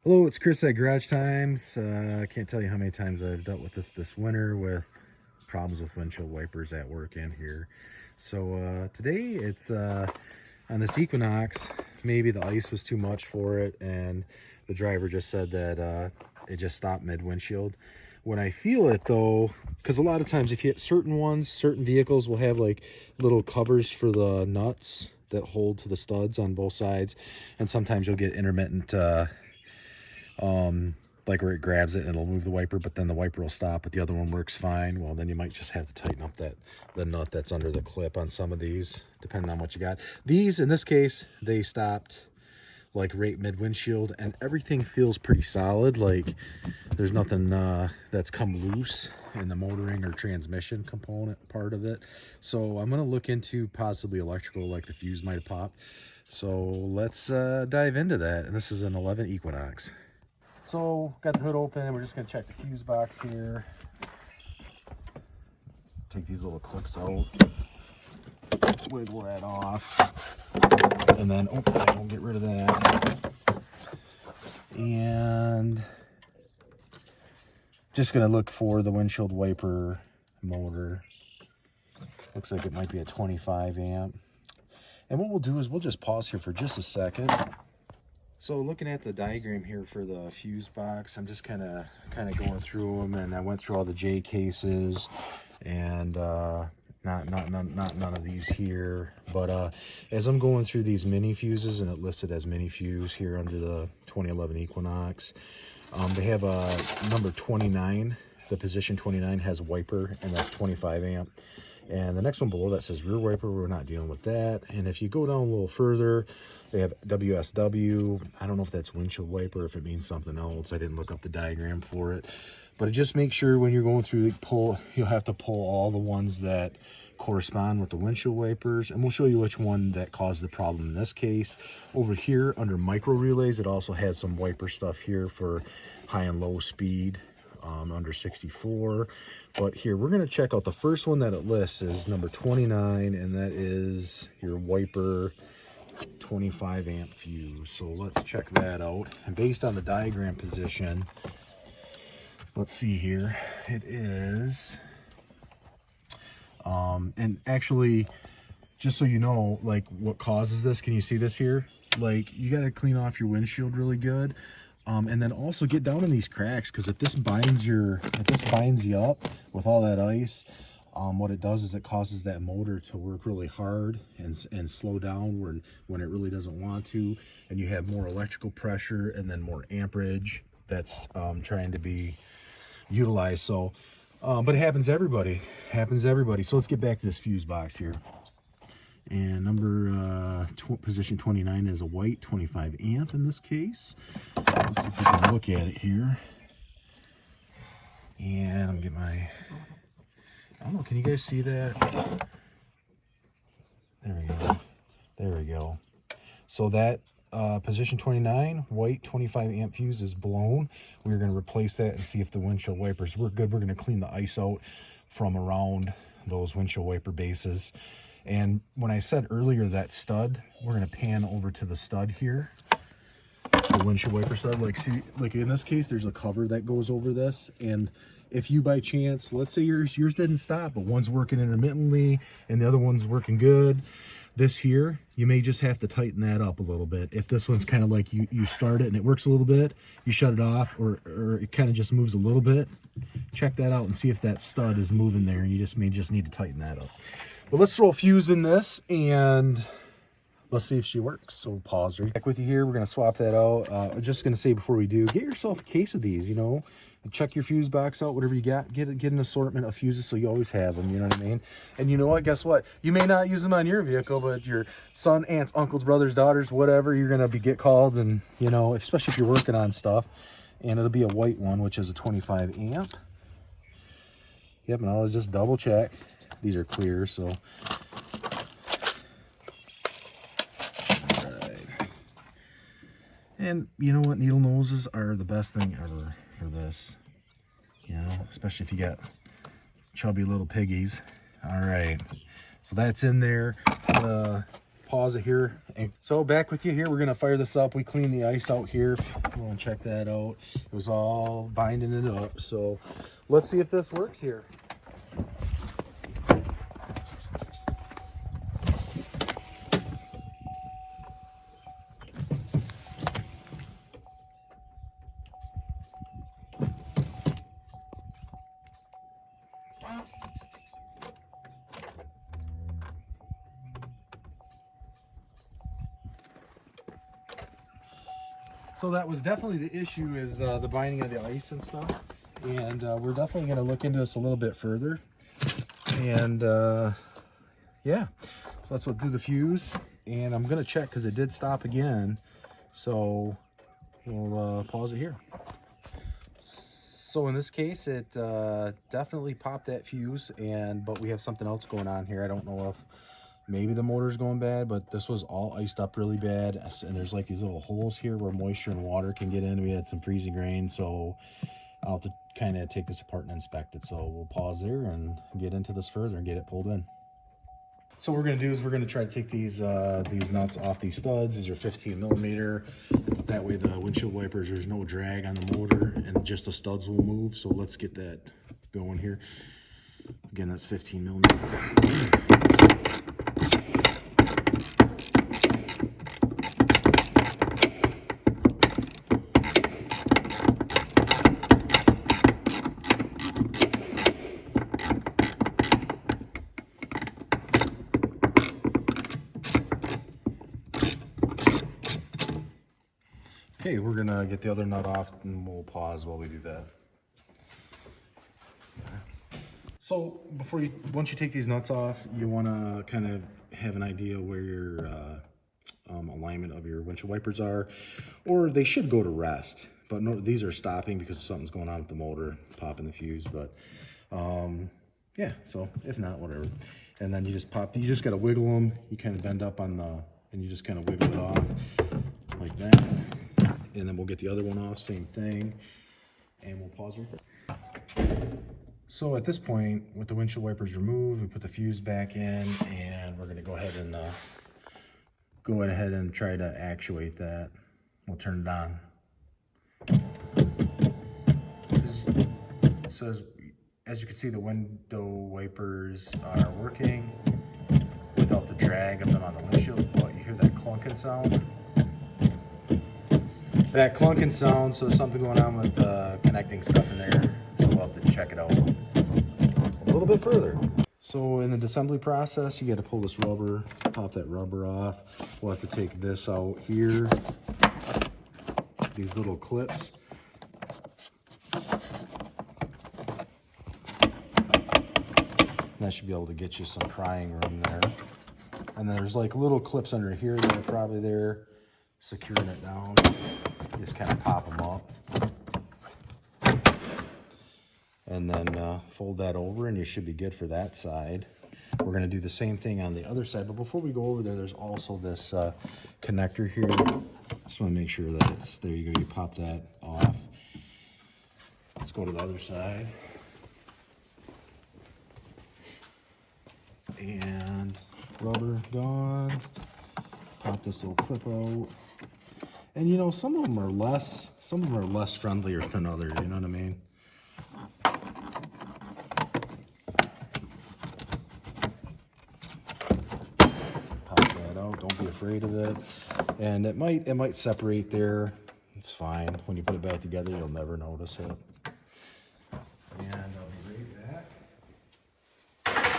Hello, it's Chris at Garage Times. I can't tell you how many times I've dealt with this winter with problems with windshield wipers at work and here. So today it's on this Equinox. Maybe the ice was too much for it, and the driver just said that it just stopped mid-windshield. When I feel it though, because a lot of times if you hit certain vehicles will have like little covers for the nuts that hold to the studs on both sides, and sometimes you'll get intermittent like where it grabs it and it'll move the wiper, but then the wiper will stop, but the other one works fine. Well, then you might just have to tighten up the nut that's under the clip on some of these, depending on what you got. These, in this case, they stopped like right mid windshield, and everything feels pretty solid. Like there's nothing that's come loose in the motoring or transmission component part of it. So I'm gonna look into possibly electrical, like the fuse might have popped. So let's dive into that. And this is an 11 Equinox. So got the hood open. We're just gonna check the fuse box here. Take these little clips out, wiggle that off, and then I don't get rid of that. And just gonna look for the windshield wiper motor. Looks like it might be a 25 amp. And what we'll do is we'll just pause here for just a second. So looking at the diagram here for the fuse box, I'm just kind of going through them, and I went through all the J cases, and none of these here. But as I'm going through these mini fuses, and it listed as mini fuse here under the 2011 Equinox, they have a number 29. The position 29 has wiper, and that's 25 amp. And the next one below that says rear wiper. We're not dealing with that. And if you go down a little further, they have WSW. I don't know if that's windshield wiper, if it means something else. I didn't look up the diagram for it. But just make sure when you're going through the pull, you'll have to pull all the ones that correspond with the windshield wipers. And we'll show you which one that caused the problem in this case. Over here under micro relays, it also has some wiper stuff here for high and low speed. Under 64, but here we're going to check out the first one that it lists is number 29, and that is your wiper 25 amp fuse. So let's check that out, and based on the diagram position, let's see here, it is and actually, just so you know, like what causes this, can you see this here? Like you got to clean off your windshield really good. And then also get down in these cracks, because if this binds you up with all that ice, what it does is it causes that motor to work really hard and slow down when it really doesn't want to, and you have more electrical pressure and then more amperage that's trying to be utilized. So, but it happens to everybody. So let's get back to this fuse box here. And number position 29 is a white 25 amp in this case. Let's see if we can look at it here. And I'm getting I don't know, can you guys see that? There we go. So that position 29 white 25 amp fuse is blown. We're going to replace that and see if the windshield wipers work good. We're going to clean the ice out from around those windshield wiper bases. And when I said earlier that stud, we're going to pan over to the stud here, the windshield wiper stud. Like, see, like in this case, there's a cover that goes over this. And if you by chance, let's say yours didn't stop, but one's working intermittently and the other one's working good, this here, you may just have to tighten that up a little bit. If this one's kind of like you start it and it works a little bit, you shut it off, or it kind of just moves a little bit, check that out and see if that stud is moving there, and you may just need to tighten that up. But let's throw a fuse in this and let's see if she works. So pause right back with you here. We're going to swap that out. I'm just going to say before we do, get yourself a case of these, you know, check your fuse box out, whatever you got, get an assortment of fuses so you always have them, you know what I mean? And you know what, guess what? You may not use them on your vehicle, but your son, aunts, uncles, brothers, daughters, whatever, you're going to get called, and, you know, especially if you're working on stuff. And it'll be a white one, which is a 25 amp. Yep, and I'll just double check. These are clear, so. All right. And you know what? Needle noses are the best thing ever for this. You know, especially if you got chubby little piggies. All right. So that's in there. pause it here. And so back with you here, we're gonna fire this up. We cleaned the ice out here. You wanna check that out. It was all binding it up. So let's see if this works here. So that was definitely the issue, is the binding of the ice and stuff. And we're definitely going to look into this a little bit further. And yeah, so that's what do the fuse. And I'm going to check because it did stop again. So we'll pause it here. So in this case, it definitely popped that fuse, but we have something else going on here. I don't know if maybe the motor's going bad, but this was all iced up really bad. And there's like these little holes here where moisture and water can get in. We had some freezing rain, so I'll have to kind of take this apart and inspect it. So we'll pause there and get into this further and get it pulled in. So what we're going to do is we're going to try to take these nuts off these studs. These are 15 millimeter. That way the windshield wipers, there's no drag on the motor and just the studs will move. So let's get that going here. Again, that's 15 millimeter. Okay, we're gonna get the other nut off and we'll pause while we do that. So once you take these nuts off, you wanna kind of have an idea where your alignment of your windshield wipers are, or they should go to rest. But no, these are stopping because something's going on with the motor, popping the fuse. But yeah, so if not, whatever. And then you just gotta wiggle them. You kind of bend up on and you just kind of wiggle it off like that. And then we'll get the other one off, same thing, and we'll pause right there. So at this point, with the windshield wipers removed, we put the fuse back in, and we're gonna go ahead and try to actuate that. We'll turn it on. So as you can see, the window wipers are working without the drag of them on the windshield, but you hear that clunking sound. That clunking sound, so there's something going on with connecting stuff in there, so we'll have to check it out a little bit further. So in the assembly process, you got to pull this rubber, pop that rubber off. We'll have to take this out here, these little clips. That should be able to get you some prying room there. And then there's like little clips under here that are probably there, securing it down. Just kind of pop them up. And then fold that over and you should be good for that side. We're going to do the same thing on the other side. But before we go over there, there's also this connector here. Just want to make sure that it's, there you go, you pop that off. Let's go to the other side. And rubber gone. Pop this little clip out. And you know, some of them are less friendlier than others, you know what I mean? Pop that out, don't be afraid of it. And it might separate there. It's fine. When you put it back together, you'll never notice it. And I'll be right back.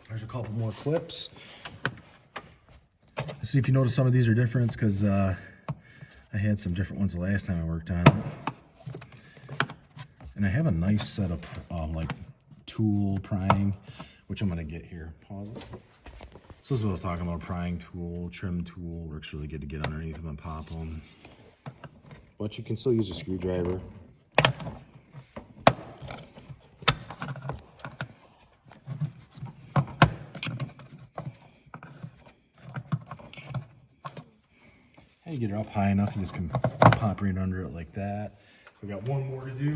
There's a couple more clips. Let's see if you notice some of these are different, because I had some different ones the last time I worked on it. And I have a nice set of like tool prying, which I'm gonna get here. Pause it. So this is what I was talking about, prying tool, trim tool. Works really good to get underneath them and pop them. But you can still use a screwdriver. You get it up high enough, you just can pop right under it like that. We got one more to do.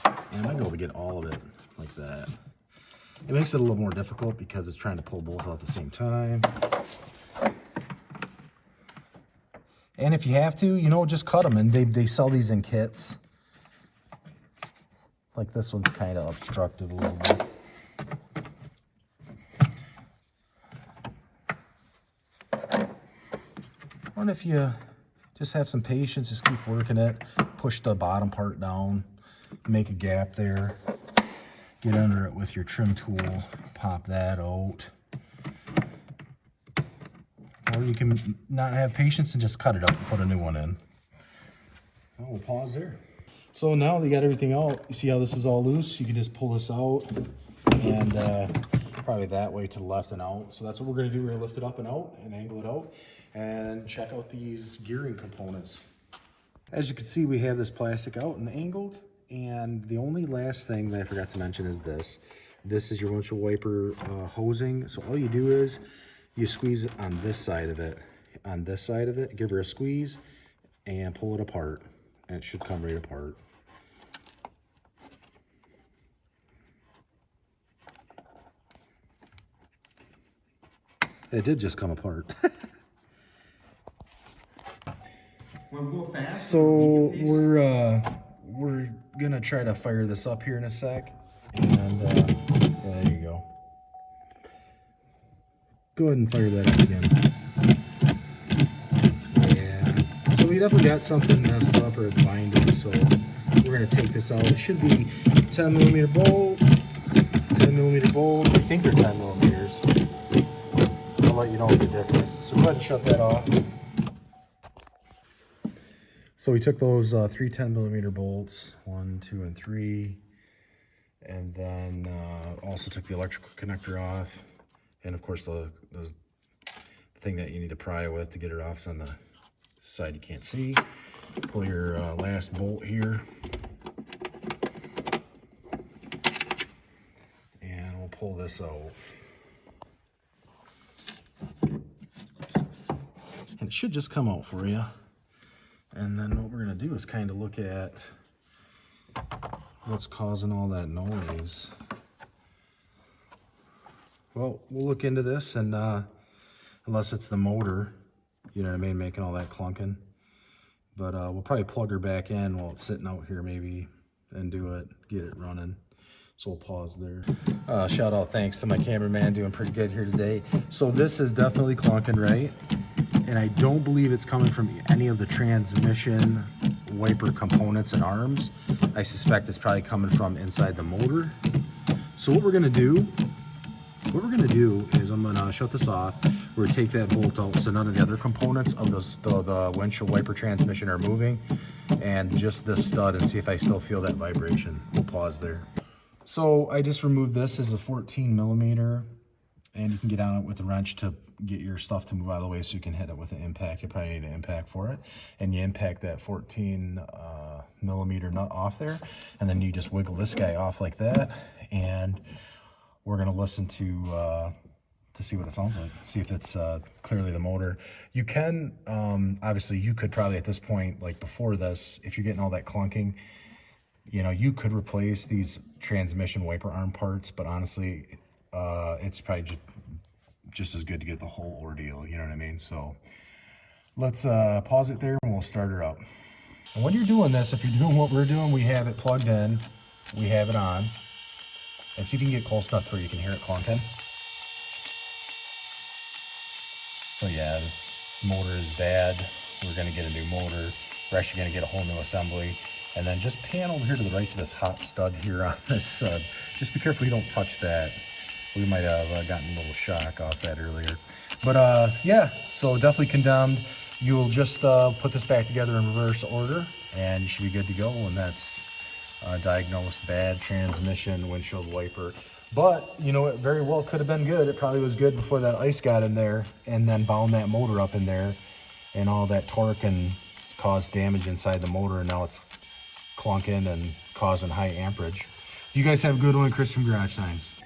And I might be able to get all of it like that. It makes it a little more difficult because it's trying to pull both out at the same time. And if you have to, you know, just cut them. And they sell these in kits. Like this one's kind of obstructed a little bit. And if you just have some patience, just keep working it, push the bottom part down, make a gap there, get under it with your trim tool, pop that out. Or you can not have patience and just cut it up and put a new one in. Oh, we'll pause there. So now that you got everything out, you see how this is all loose? You can just pull this out and probably that way to the left and out. So that's what we're gonna do. We're gonna lift it up and out and angle it out and check out these gearing components. As you can see, we have this plastic out and angled. And the only last thing that I forgot to mention is this. This is your windshield wiper hosing. So all you do is you squeeze it on this side of it. On this side of it, give her a squeeze and pull it apart. And it should come right apart. It did just come apart. So we're gonna try to fire this up here in a sec, and there you go. Go ahead and fire that up again. Yeah. So we definitely got something messed up or binding. So we're gonna take this out. It should be 10mm bolt. 10mm bolt. I think they're 10mm. I'll let you know if they're different. So go ahead and shut that off. So we took those 3 10mm bolts, 1, 2, and 3, and then also took the electrical connector off, and of course the thing that you need to pry with to get it off is on the side you can't see. Pull your last bolt here, and we'll pull this out. And it should just come out for you. And then what we're going to do is kind of look at what's causing all that noise. Well, we'll look into this, and unless it's the motor, you know what I mean, making all that clunking. But we'll probably plug her back in while it's sitting out here maybe and do it, get it running. So we'll pause there. Shout out thanks to my cameraman, doing pretty good here today. So this is definitely clunking, right? And I don't believe it's coming from any of the transmission wiper components and arms. I suspect it's probably coming from inside the motor. So what we're gonna do is I'm gonna shut this off. We're gonna take that bolt out so none of the other components of the windshield wiper transmission are moving, and just this stud, and see if I still feel that vibration. We'll pause there. So I just removed this as a 14mm, and you can get on it with a wrench to get your stuff to move out of the way so you can hit it with an impact. You probably need an impact for it. And you impact that 14mm nut off there, and then you just wiggle this guy off like that, and we're gonna listen to see what it sounds like, see if it's clearly the motor. You can, obviously you could probably at this point, like before this, if you're getting all that clunking, you know, you could replace these transmission wiper arm parts, but honestly, it's probably just as good to get the whole ordeal, you know what I mean? So let's pause it there and we'll start her up. And when you're doing this, if you're doing what we're doing, we have it plugged in, we have it on, and see if you can get close enough to where you can hear it clunking. So yeah, this motor is bad. We're gonna get a new motor. We're actually gonna get a whole new assembly. And then just pan over here to the right to this hot stud here on this stud. Just be careful you don't touch that. We might have gotten a little shock off that earlier. But yeah, so definitely condemned. You'll just put this back together in reverse order and you should be good to go. And that's diagnosed bad transmission windshield wiper. But, you know, it very well could have been good. It probably was good before that ice got in there and then bound that motor up in there and all that torque and caused damage inside the motor, and now it's clunking and causing high amperage. You guys have a good one. Chris from Garage Times.